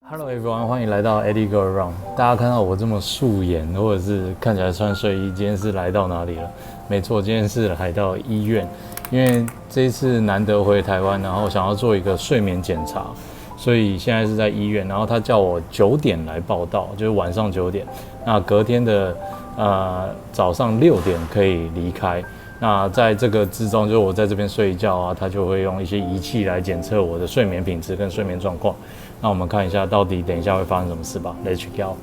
Hello everyone， 欢迎来到 Eddie Go Around。大家看到我这么素颜，或者是看起来穿睡衣，今天是来到哪里了？没错，今天是来到医院，因为这一次难得回台湾，然后想要做一个睡眠检查，所以现在是在医院。然后他叫我9点来报到，就是晚上9点。那隔天的早上6点可以离开。那在这个之中，就是我在这边睡一觉啊，他就会用一些仪器来检测我的睡眠品质跟睡眠状况。那我们看一下，到底等一下会发生什么事吧。Let's check out。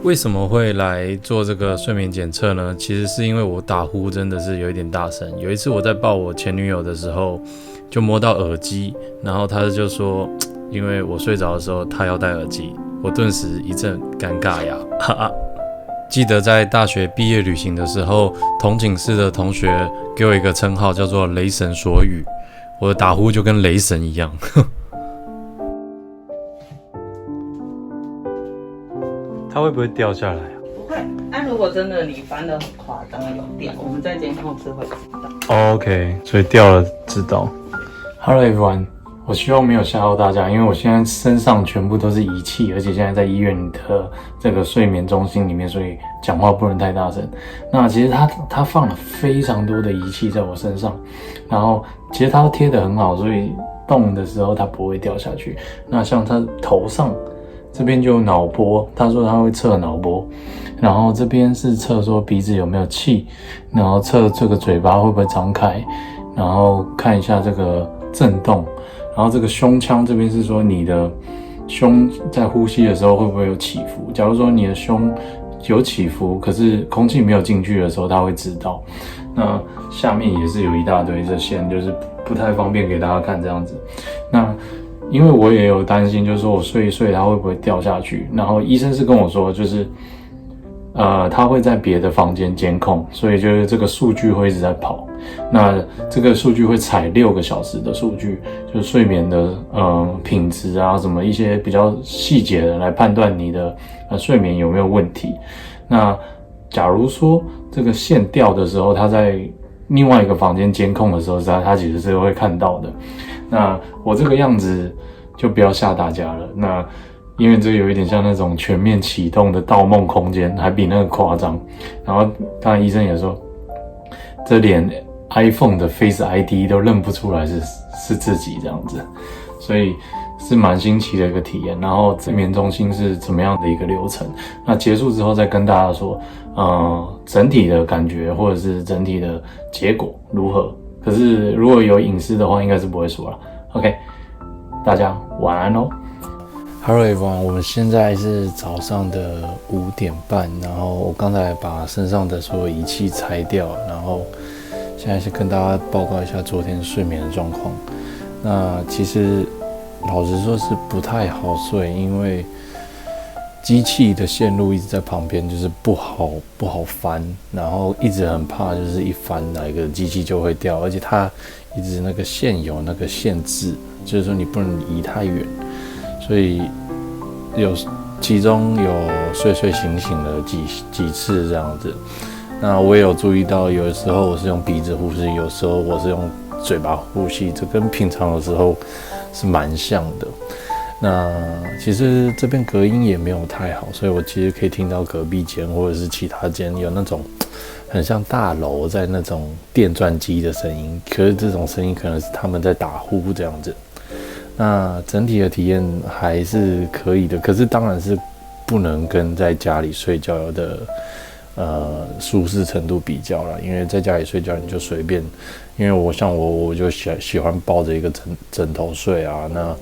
为什么会来做这个睡眠检测呢？其实是因为我打呼真的是有一点大声。有一次我在抱我前女友的时候，就摸到耳机，然后他就说，因为我睡着的时候他要戴耳机，我顿时一阵尴尬呀，哈哈。记得在大学毕业旅行的时候，同寝室的同学给我一个称号，叫做雷神索宇。我的打呼就跟雷神一样。它会不会掉下来啊？不会。如果真的你翻得很夸张有掉，我们在监控室会知道。OK， 所以掉了知道。Hello everyone， 我希望没有吓到大家，因为我现在身上全部都是仪器，而且现在在医院的这个睡眠中心里面，所以讲话不能太大声。那其实他放了非常多的仪器在我身上，然后其实它都贴得很好，所以动的时候它不会掉下去。那像他头上这边就有脑波，他说他会测脑波，然后这边是测说鼻子有没有气，然后测这个嘴巴会不会张开，然后看一下这个震动，然后这个胸腔这边是说你的胸在呼吸的时候会不会有起伏，假如说你的胸有起伏，可是空气没有进去的时候，他会知道。那下面也是有一大堆这线，就是不太方便给大家看这样子。那因为我也有担心，就是说我睡一睡它会不会掉下去，然后医生是跟我说，就是他会在别的房间监控，所以就是这个数据会一直在跑。那这个数据会采6个小时的数据，就是睡眠的品质啊，什么一些比较细节的来判断你的睡眠有没有问题。那假如说这个线掉的时候，他在另外一个房间监控的时候，他其实是会看到的。那我这个样子就不要吓大家了。那因为这有一点像那种全面启动的盗梦空间，还比那个夸张。然后当然医生也说，这连 iPhone 的 Face ID 都认不出来是自己这样子，所以是蛮新奇的一个体验。然后睡眠中心是怎么样的一个流程？那结束之后再跟大家说，整体的感觉或者是整体的结果如何？可是如果有隐私的话，应该是不会说了。OK， 大家晚安哦。Hello everyone， 我们现在是早上的5点半，然后我刚才把身上的所有仪器拆掉，然后现在是跟大家报告一下昨天睡眠的状况。那其实老实说是不太好睡，因为机器的线路一直在旁边，就是不好翻，然后一直很怕就是一翻哪一个机器就会掉，而且它一直那个线有那个限制，就是说你不能移太远，所以其中有睡醒了几次这样子。那我也有注意到，有的时候我是用鼻子呼吸，有时候我是用嘴巴呼吸，这跟平常的时候是蛮像的。那其实这边隔音也没有太好，所以我其实可以听到隔壁间或者是其他间有那种很像大楼在那种电钻机的声音，可是这种声音可能是他们在打呼这样子。那整体的体验还是可以的，可是当然是不能跟在家里睡觉的舒适程度比较啦，因为在家里睡觉你就随便，因为我就喜欢抱着一个枕头睡啊，那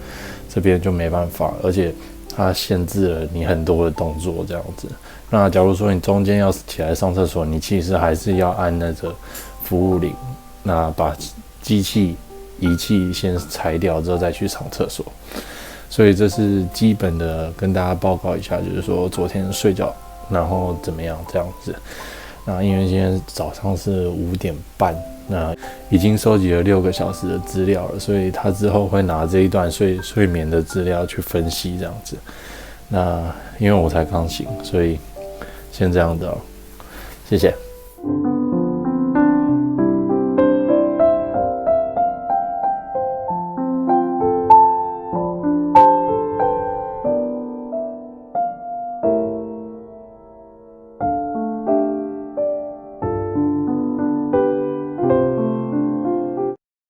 这边就没办法，而且它限制了你很多的动作这样子。那假如说你中间要起来上厕所，你其实还是要按那个服务铃，那把仪器先拆掉之后再去上厕所。所以这是基本的跟大家报告一下，就是说昨天睡觉然后怎么样这样子。那因为今天早上是5点半，那已经收集了6个小时的资料了，所以他之后会拿这一段睡眠的资料去分析这样子。那因为我才刚醒，所以先这样子哦，谢谢。